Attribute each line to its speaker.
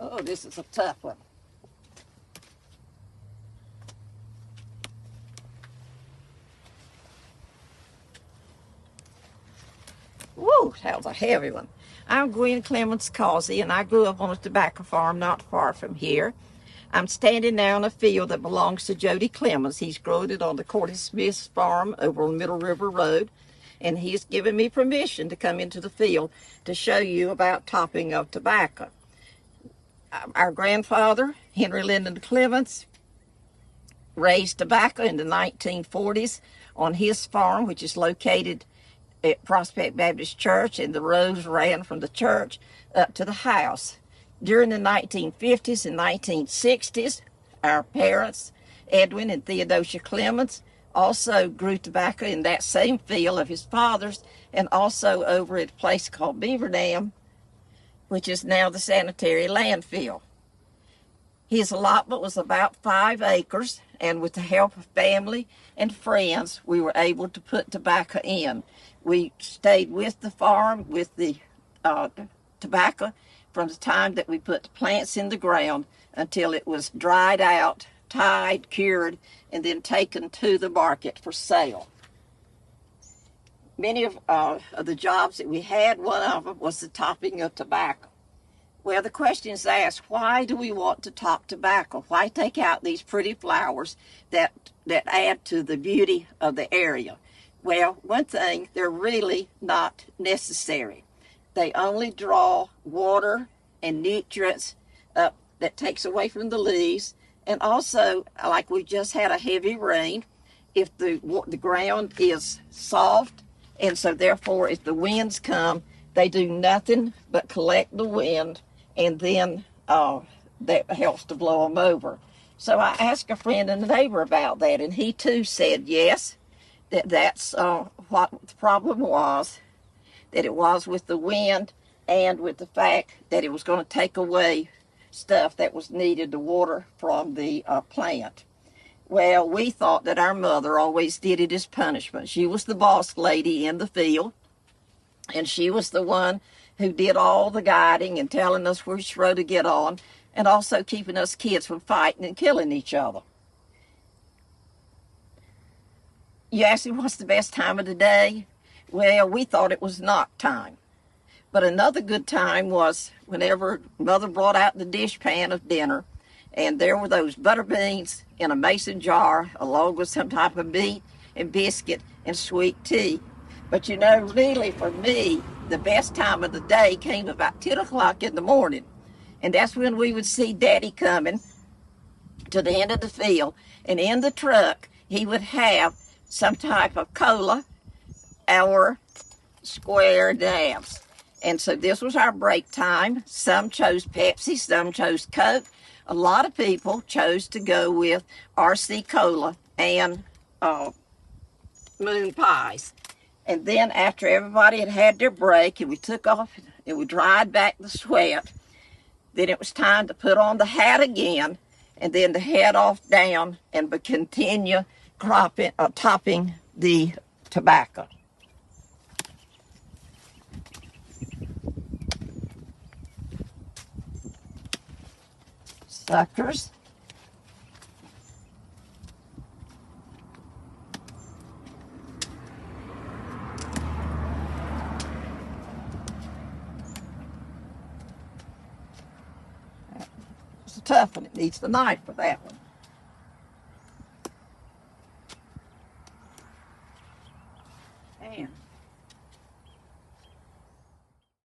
Speaker 1: Oh, this is a tough one. Woo, that was a heavy one. I'm Gwen Causey, and I grew up on a tobacco farm not far from here. I'm standing now in a field that belongs to Jody Clemens. He's grown it on the Cordy Smith's farm over on Middle River Road, and he's given me permission to come into the field to show you about topping of tobacco. Our grandfather, Henry Lyndon Clemens, raised tobacco in the 1940s on his farm, which is located at Prospect Baptist Church, and the roads ran from the church up to the house. During the 1950s and 1960s, our parents, Edwin and Theodosia Clemens, also grew tobacco in that same field of his father's, and also over at a place called Beaver Dam, which is now the sanitary landfill. His allotment was about 5 acres, and with the help of family and friends, we were able to put tobacco in. We stayed with the farm, with the tobacco, from the time that we put the plants in the ground until it was dried out, tied, cured, and then taken to the market for sale. Many of the jobs that we had, one of them was the topping of tobacco. Well, the question is asked, why do we want to top tobacco? Why take out these pretty flowers that add to the beauty of the area? Well, one thing, they're really not necessary. They only draw water and nutrients up that takes away from the leaves. And also, like we just had a heavy rain, if the ground is soft, and so therefore if the winds come, they do nothing but collect the wind, and then that helps to blow them over. So I asked a friend and a neighbor about that, and he too said yes, that's what the problem was, that it was with the wind and with the fact that it was going to take away stuff that was needed to water from the plant. Well, we thought that our mother always did it as punishment. She was the boss lady in the field, and she was the one who did all the guiding and telling us which road to get on, and also keeping us kids from fighting and killing each other. You asked me what's the best time of the day? Well, we thought it was knock time. But another good time was whenever Mother brought out the dishpan of dinner, and there were those butter beans in a mason jar, along with some type of meat and biscuit and sweet tea. But you know, really for me, the best time of the day came about 10 o'clock in the morning. And that's when we would see Daddy coming to the end of the field. And in the truck, he would have some type of cola or square dabs. And so this was our break time. Some chose Pepsi, some chose Coke. A lot of people chose to go with RC Cola and moon pies. And then after everybody had had their break and we took off and we dried back the sweat, then it was time to put on the hat again and then to head off down and continue topping the tobacco. Suckers. It's a tough one. It needs the knife for that one. Man.